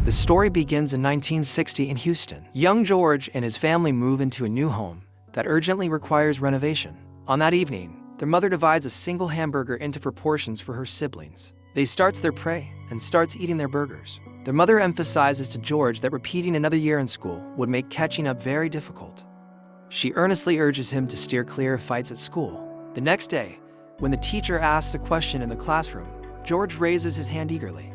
The story begins in 1960 in Houston. Young George and his family move into a new home that urgently requires renovation. On that evening, their mother divides a single hamburger into proportions for her siblings. They starts their prey and starts eating their burgers. Their mother emphasizes to George that repeating another year in school would make catching up very difficult. She earnestly urges him to steer clear of fights at school. The next day, when the teacher asks a question in the classroom, George raises his hand eagerly.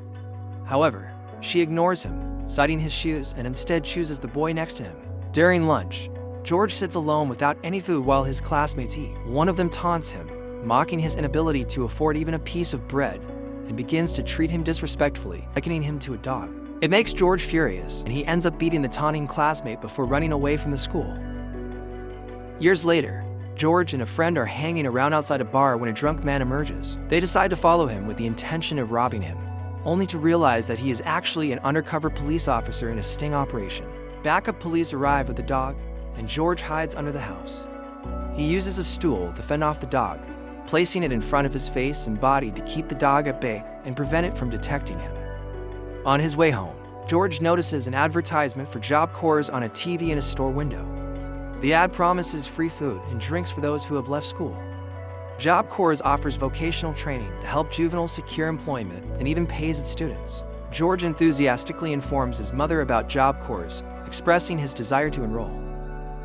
However, she ignores him, citing his shoes, and instead chooses the boy next to him. During lunch, George sits alone without any food while his classmates eat. One of them taunts him, mocking his inability to afford even a piece of bread, and begins to treat him disrespectfully, likening him to a dog. It makes George furious, and he ends up beating the taunting classmate before running away from the school. Years later, George and a friend are hanging around outside a bar when a drunk man emerges. They decide to follow him with the intention of robbing him, only to realize that he is actually an undercover police officer in a sting operation. Backup police arrive with the dog, and George hides under the house. He uses a stool to fend off the dog, placing it in front of his face and body to keep the dog at bay and prevent it from detecting him. On his way home, George notices an advertisement for Job Corps on a TV in a store window. The ad promises free food and drinks for those who have left school. Job Corps offers vocational training to help juveniles secure employment and even pays its students. George enthusiastically informs his mother about Job Corps, expressing his desire to enroll.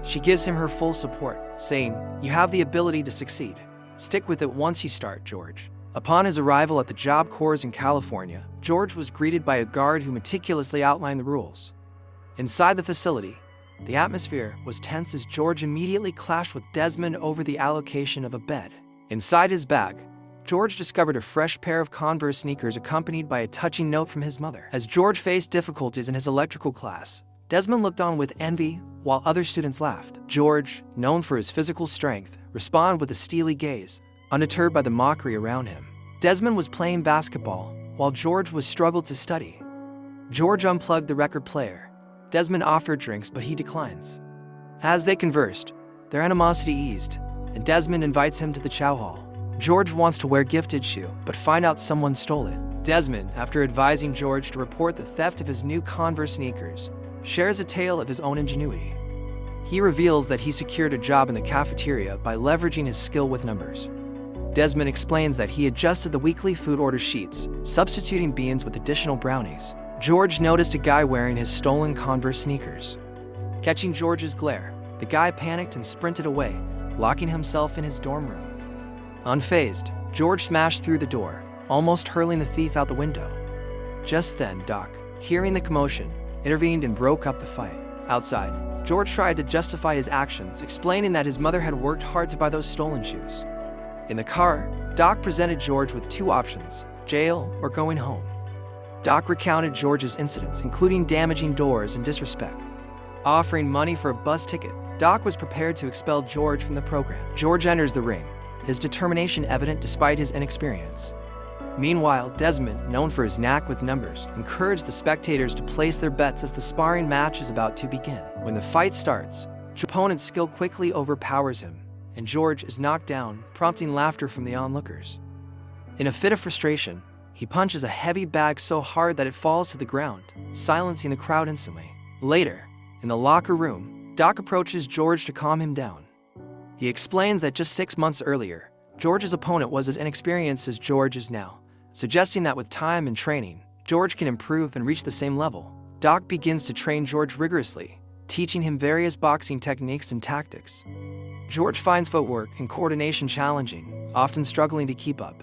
She gives him her full support, saying, "You have the ability to succeed. Stick with it once you start, George." Upon his arrival at the Job Corps in California, George was greeted by a guard who meticulously outlined the rules. Inside the facility, the atmosphere was tense as George immediately clashed with Desmond over the allocation of a bed. Inside his bag, George discovered a fresh pair of Converse sneakers accompanied by a touching note from his mother. As George faced difficulties in his electrical class, Desmond looked on with envy while other students laughed. George, known for his physical strength, responded with a steely gaze, undeterred by the mockery around him. Desmond was playing basketball, while George was struggled to study. George unplugged the record player. Desmond offered drinks, but he declines. As they conversed, their animosity eased, and Desmond invites him to the chow hall. George wants to wear gifted shoe, but find out someone stole it. Desmond, after advising George to report the theft of his new Converse sneakers, shares a tale of his own ingenuity. He reveals that he secured a job in the cafeteria by leveraging his skill with numbers. Desmond explains that he adjusted the weekly food order sheets, substituting beans with additional brownies. George noticed a guy wearing his stolen Converse sneakers. Catching George's glare, the guy panicked and sprinted away, locking himself in his dorm room. Unfazed, George smashed through the door, almost hurling the thief out the window. Just then, Doc, hearing the commotion, intervened and broke up the fight. Outside, George tried to justify his actions, explaining that his mother had worked hard to buy those stolen shoes. In the car, Doc presented George with two options: jail or going home. Doc recounted George's incidents, including damaging doors and disrespect. Offering money for a bus ticket, Doc was prepared to expel George from the program. George enters the ring, his determination evident despite his inexperience. Meanwhile, Desmond, known for his knack with numbers, encouraged the spectators to place their bets as the sparring match is about to begin. When the fight starts, George's opponent's skill quickly overpowers him, and George is knocked down, prompting laughter from the onlookers. In a fit of frustration, he punches a heavy bag so hard that it falls to the ground, silencing the crowd instantly. Later, in the locker room, Doc approaches George to calm him down. He explains that just 6 months earlier, George's opponent was as inexperienced as George is now, suggesting that with time and training, George can improve and reach the same level. Doc begins to train George rigorously, teaching him various boxing techniques and tactics. George finds footwork and coordination challenging, often struggling to keep up.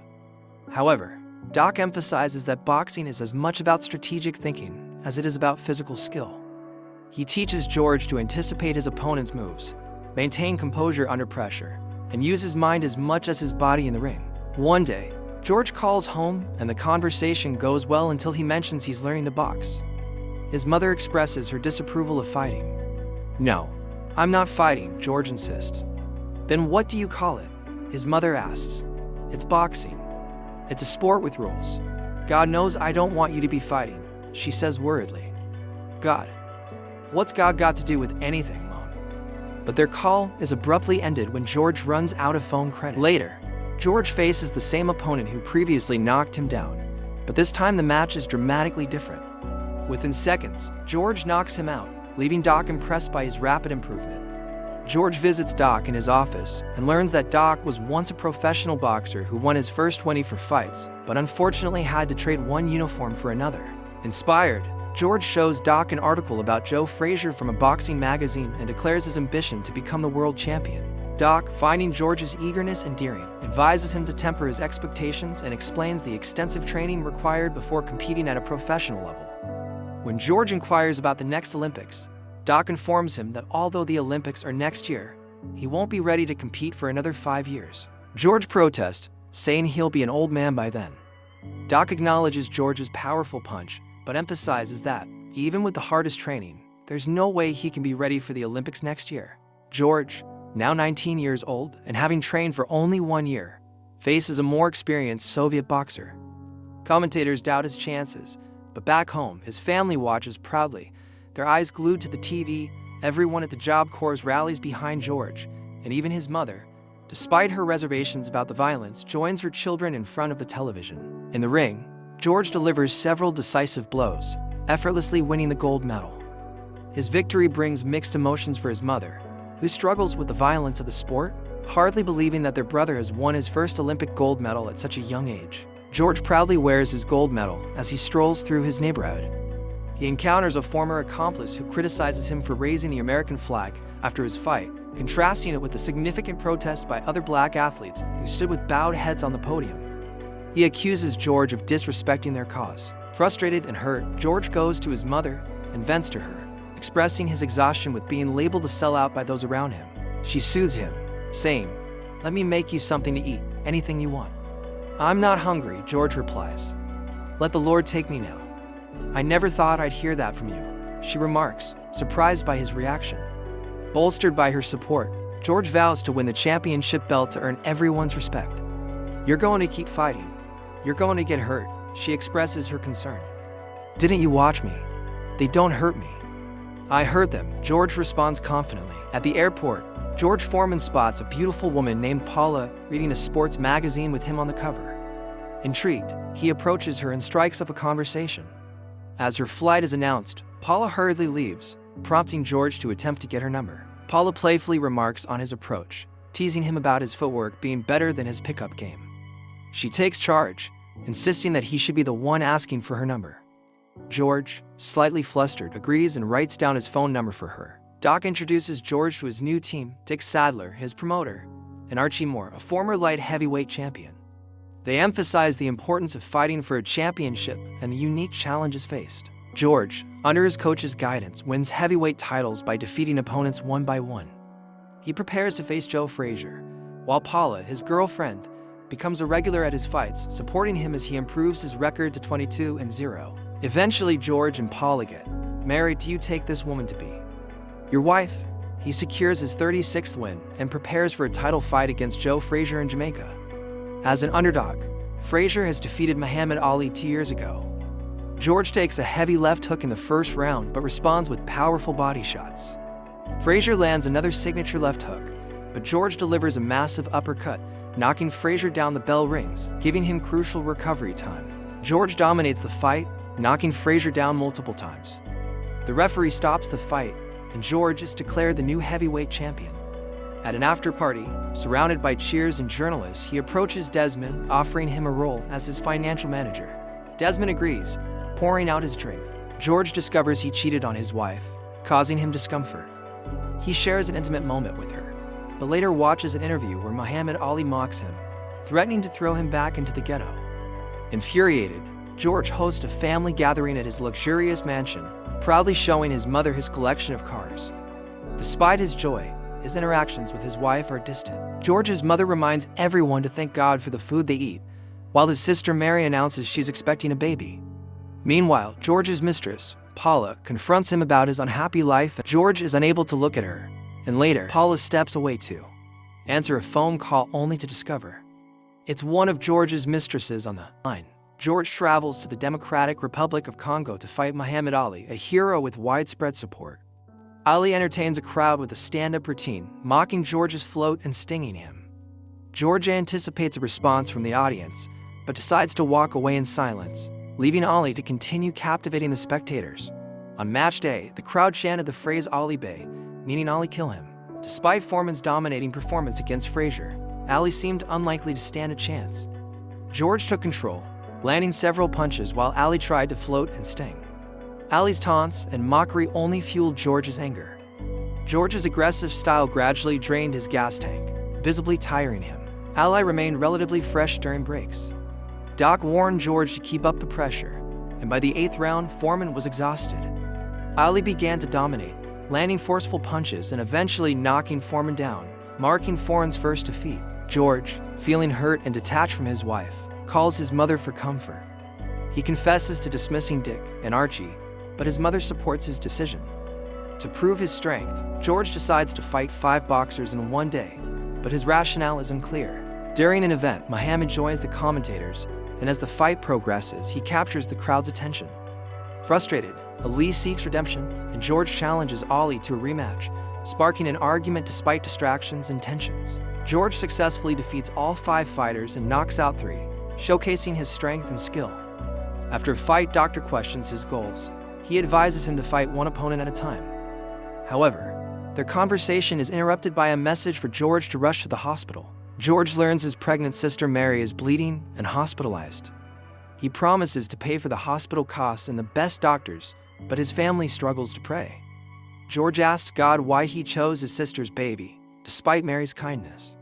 However, Doc emphasizes that boxing is as much about strategic thinking as it is about physical skill. He teaches George to anticipate his opponent's moves, maintain composure under pressure, and use his mind as much as his body in the ring. One day, George calls home and the conversation goes well until he mentions he's learning to box. His mother expresses her disapproval of fighting. "No, I'm not fighting," George insists. "Then what do you call it?" his mother asks. "It's boxing. It's a sport with rules." "God knows I don't want you to be fighting," she says worriedly. "God? What's God got to do with anything, Mom?" But their call is abruptly ended when George runs out of phone credit. Later, George faces the same opponent who previously knocked him down, but this time the match is dramatically different. Within seconds, George knocks him out, leaving Doc impressed by his rapid improvement. George visits Doc in his office and learns that Doc was once a professional boxer who won his first 24 fights, but unfortunately had to trade one uniform for another. Inspired, George shows Doc an article about Joe Frazier from a boxing magazine and declares his ambition to become the world champion. Doc, finding George's eagerness endearing, advises him to temper his expectations and explains the extensive training required before competing at a professional level. When George inquires about the next Olympics, Doc informs him that although the Olympics are next year, he won't be ready to compete for another 5 years. George protests, saying he'll be an old man by then. Doc acknowledges George's powerful punch, but emphasizes that, even with the hardest training, there's no way he can be ready for the Olympics next year. George, now 19 years old and having trained for only 1 year, faces a more experienced Soviet boxer. Commentators doubt his chances, but back home, his family watches proudly, their eyes glued to the TV. Everyone at the Job Corps rallies behind George, and even his mother, despite her reservations about the violence, joins her children in front of the television. In the ring, George delivers several decisive blows, effortlessly winning the gold medal. His victory brings mixed emotions for his mother, who struggles with the violence of the sport, hardly believing that their brother has won his first Olympic gold medal at such a young age. George proudly wears his gold medal as he strolls through his neighborhood. He encounters a former accomplice who criticizes him for raising the American flag after his fight, contrasting it with the significant protest by other black athletes who stood with bowed heads on the podium. He accuses George of disrespecting their cause. Frustrated and hurt, George goes to his mother and vents to her, expressing his exhaustion with being labeled a sellout by those around him. She soothes him, saying, "Let me make you something to eat, anything you want." "I'm not hungry," George replies. "Let the Lord take me now." "I never thought I'd hear that from you," she remarks, surprised by his reaction. Bolstered by her support, George vows to win the championship belt to earn everyone's respect. "You're going to keep fighting. You're going to get hurt," she expresses her concern. "Didn't you watch me? They don't hurt me." "I heard them," George responds confidently. At the airport, George Foreman spots a beautiful woman named Paula reading a sports magazine with him on the cover. Intrigued, he approaches her and strikes up a conversation. As her flight is announced, Paula hurriedly leaves, prompting George to attempt to get her number. Paula playfully remarks on his approach, teasing him about his footwork being better than his pickup game. She takes charge, insisting that he should be the one asking for her number. George, slightly flustered, agrees and writes down his phone number for her. Doc introduces George to his new team, Dick Sadler, his promoter, and Archie Moore, a former light heavyweight champion. They emphasize the importance of fighting for a championship and the unique challenges faced. George, under his coach's guidance, wins heavyweight titles by defeating opponents one by one. He prepares to face Joe Frazier, while Paula, his girlfriend, becomes a regular at his fights, supporting him as he improves his record to 22-0. Eventually, George and Paula get married. "Do you take this woman to be your wife?" He secures his 36th win and prepares for a title fight against Joe Frazier in Jamaica. As an underdog, Frazier has defeated Muhammad Ali 2 years ago. George takes a heavy left hook in the first round but responds with powerful body shots. Frazier lands another signature left hook, but George delivers a massive uppercut, knocking Frazier down. The bell rings, giving him crucial recovery time. George dominates the fight, knocking Frazier down multiple times. The referee stops the fight, and George is declared the new heavyweight champion. At an after-party, surrounded by cheers and journalists, he approaches Desmond, offering him a role as his financial manager. Desmond agrees, pouring out his drink. George discovers he cheated on his wife, causing him discomfort. He shares an intimate moment with her, but later watches an interview where Muhammad Ali mocks him, threatening to throw him back into the ghetto. Infuriated, George hosts a family gathering at his luxurious mansion, proudly showing his mother his collection of cars. Despite his joy, his interactions with his wife are distant. George's mother reminds everyone to thank God for the food they eat, while his sister Mary announces she's expecting a baby. Meanwhile, George's mistress, Paula, confronts him about his unhappy life. George is unable to look at her, and later, Paula steps away to answer a phone call only to discover it's one of George's mistresses on the line. George travels to the Democratic Republic of Congo to fight Muhammad Ali, a hero with widespread support. Ali entertains a crowd with a stand-up routine, mocking George's float and stinging him. George anticipates a response from the audience, but decides to walk away in silence, leaving Ollie to continue captivating the spectators. On match day, the crowd chanted the phrase "Ollie Bay," meaning Ollie kill him. Despite Foreman's dominating performance against Frazier, Ali seemed unlikely to stand a chance. George took control, landing several punches while Ali tried to float and sting. Ali's taunts and mockery only fueled George's anger. George's aggressive style gradually drained his gas tank, visibly tiring him. Ali remained relatively fresh during breaks. Doc warned George to keep up the pressure, and by the 8th round, Foreman was exhausted. Ali began to dominate, landing forceful punches and eventually knocking Foreman down, marking Foreman's first defeat. George, feeling hurt and detached from his wife, calls his mother for comfort. He confesses to dismissing Dick and Archie, but his mother supports his decision. To prove his strength, George decides to fight 5 boxers in one day, but his rationale is unclear. During an event, Muhammad joins the commentators, and as the fight progresses, he captures the crowd's attention. Frustrated, Ali seeks redemption, and George challenges Ali to a rematch, sparking an argument despite distractions and tensions. George successfully defeats all 5 fighters and knocks out 3, showcasing his strength and skill. After a fight, Doctor questions his goals. He advises him to fight one opponent at a time. However, their conversation is interrupted by a message for George to rush to the hospital. George learns his pregnant sister Mary is bleeding and hospitalized. He promises to pay for the hospital costs and the best doctors, but his family struggles to pray. George asks God why he chose his sister's baby, despite Mary's kindness.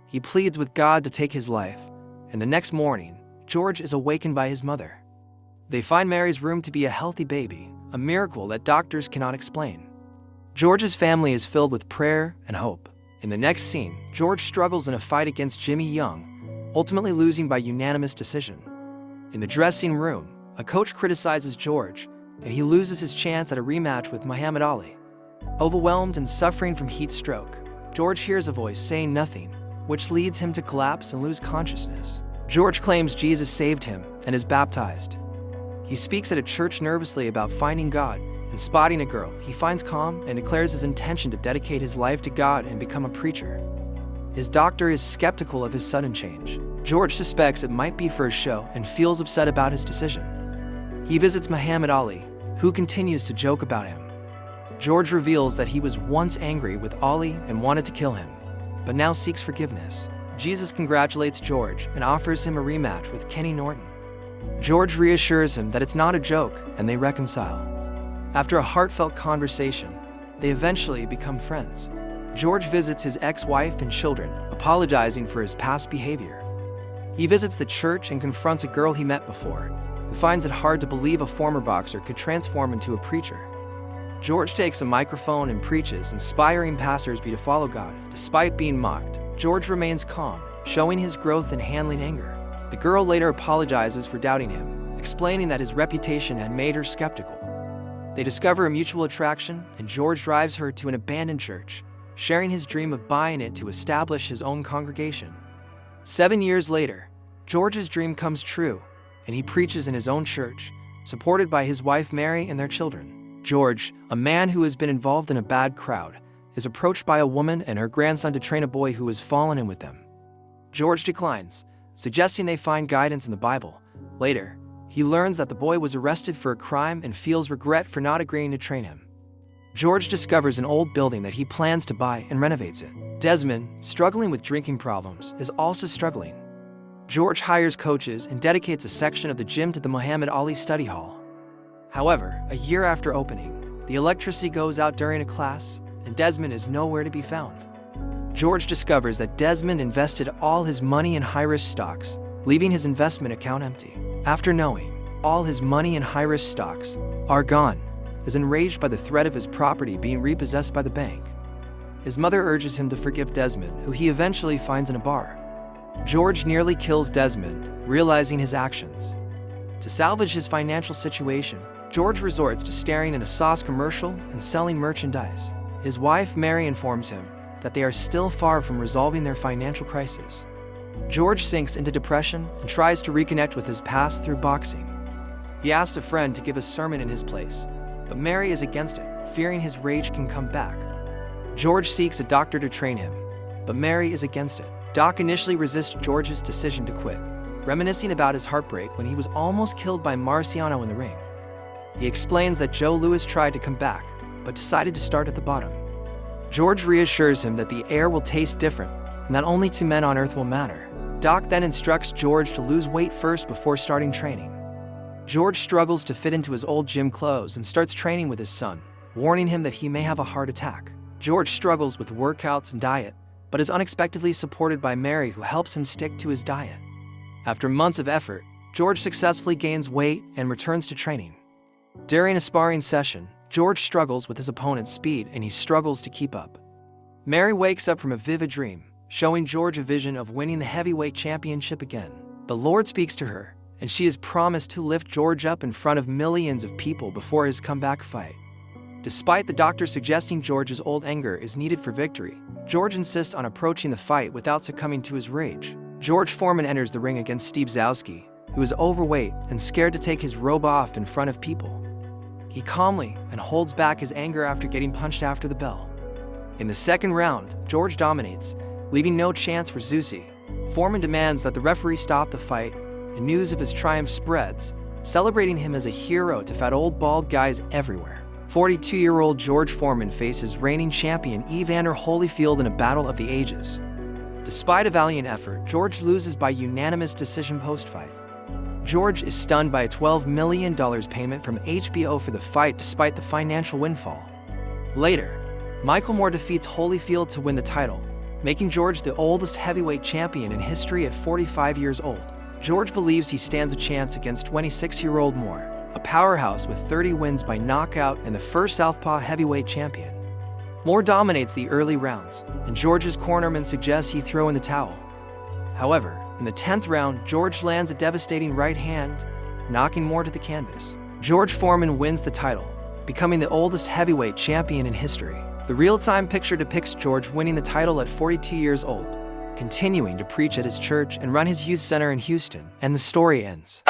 He pleads with God to take his life, and the next morning, George is awakened by his mother. They find Mary's room to be a healthy baby, a miracle that doctors cannot explain. George's family is filled with prayer and hope. In the next scene, George struggles in a fight against Jimmy Young, ultimately losing by unanimous decision. In the dressing room, a coach criticizes George, and he loses his chance at a rematch with Muhammad Ali. Overwhelmed and suffering from heat stroke, George hears a voice saying nothing, which leads him to collapse and lose consciousness. George claims Jesus saved him and is baptized. He speaks at a church nervously about finding God and spotting a girl. He finds calm and declares his intention to dedicate his life to God and become a preacher. His doctor is skeptical of his sudden change. George suspects it might be for a show and feels upset about his decision. He visits Muhammad Ali, who continues to joke about him. George reveals that he was once angry with Ali and wanted to kill him, but now seeks forgiveness. Jesus congratulates George and offers him a rematch with Kenny Norton. George reassures him that it's not a joke, and they reconcile. After a heartfelt conversation, they eventually become friends. George visits his ex-wife and children, apologizing for his past behavior. He visits the church and confronts a girl he met before, who finds it hard to believe a former boxer could transform into a preacher. George takes a microphone and preaches, inspiring passersby to follow God. Despite being mocked, George remains calm, showing his growth in handling anger. The girl later apologizes for doubting him, explaining that his reputation had made her skeptical. They discover a mutual attraction, and George drives her to an abandoned church, sharing his dream of buying it to establish his own congregation. 7 years later, George's dream comes true, and he preaches in his own church, supported by his wife Mary and their children. George, a man who has been involved in a bad crowd, is approached by a woman and her grandson to train a boy who has fallen in with them. George declines, suggesting they find guidance in the Bible. Later, he learns that the boy was arrested for a crime and feels regret for not agreeing to train him. George discovers an old building that he plans to buy and renovates it. Desmond, struggling with drinking problems, is also struggling. George hires coaches and dedicates a section of the gym to the Muhammad Ali study hall. However, a year after opening, the electricity goes out during a class, and Desmond is nowhere to be found. George discovers that Desmond invested all his money in high-risk stocks, leaving his investment account empty. After knowing all his money in high-risk stocks are gone, is enraged by the threat of his property being repossessed by the bank. His mother urges him to forgive Desmond, who he eventually finds in a bar. George nearly kills Desmond, realizing his actions. To salvage his financial situation, George resorts to starring in a sauce commercial and selling merchandise. His wife Mary informs him that they are still far from resolving their financial crisis. George sinks into depression and tries to reconnect with his past through boxing. He asks a friend to give a sermon in his place, but Mary is against it, fearing his rage can come back. George seeks a doctor to train him, but Mary is against it. Doc initially resists George's decision to quit, reminiscing about his heartbreak when he was almost killed by Marciano in the ring. He explains that Joe Louis tried to come back, but decided to start at the bottom. George reassures him that the air will taste different and that only 2 men on Earth will matter. Doc then instructs George to lose weight first before starting training. George struggles to fit into his old gym clothes and starts training with his son, warning him that he may have a heart attack. George struggles with workouts and diet, but is unexpectedly supported by Mary, who helps him stick to his diet. After months of effort, George successfully gains weight and returns to training. During a sparring session, George struggles with his opponent's speed and he struggles to keep up. Mary wakes up from a vivid dream, showing George a vision of winning the heavyweight championship again. The Lord speaks to her, and she is promised to lift George up in front of millions of people before his comeback fight. Despite the doctor suggesting George's old anger is needed for victory, George insists on approaching the fight without succumbing to his rage. George Foreman enters the ring against Steve Zowski, who is overweight and scared to take his robe off in front of people. He calmly and holds back his anger after getting punched after the bell. In the second round, George dominates, leaving no chance for Zowski. Foreman demands that the referee stop the fight, and news of his triumph spreads, celebrating him as a hero to fat old bald guys everywhere. 42-year-old George Foreman faces reigning champion Evander Holyfield in a battle of the ages. Despite a valiant effort, George loses by unanimous decision post-fight. George is stunned by a $12 million payment from HBO for the fight despite the financial windfall. Later, Michael Moore defeats Holyfield to win the title, making George the oldest heavyweight champion in history at 45 years old. George believes he stands a chance against 26-year-old Moore, a powerhouse with 30 wins by knockout and the first Southpaw heavyweight champion. Moore dominates the early rounds, and George's cornerman suggests he throw in the towel. However, in the 10th round, George lands a devastating right hand, knocking Moore to the canvas. George Foreman wins the title, becoming the oldest heavyweight champion in history. The real-time picture depicts George winning the title at 42 years old, continuing to preach at his church and run his youth center in Houston, and the story ends.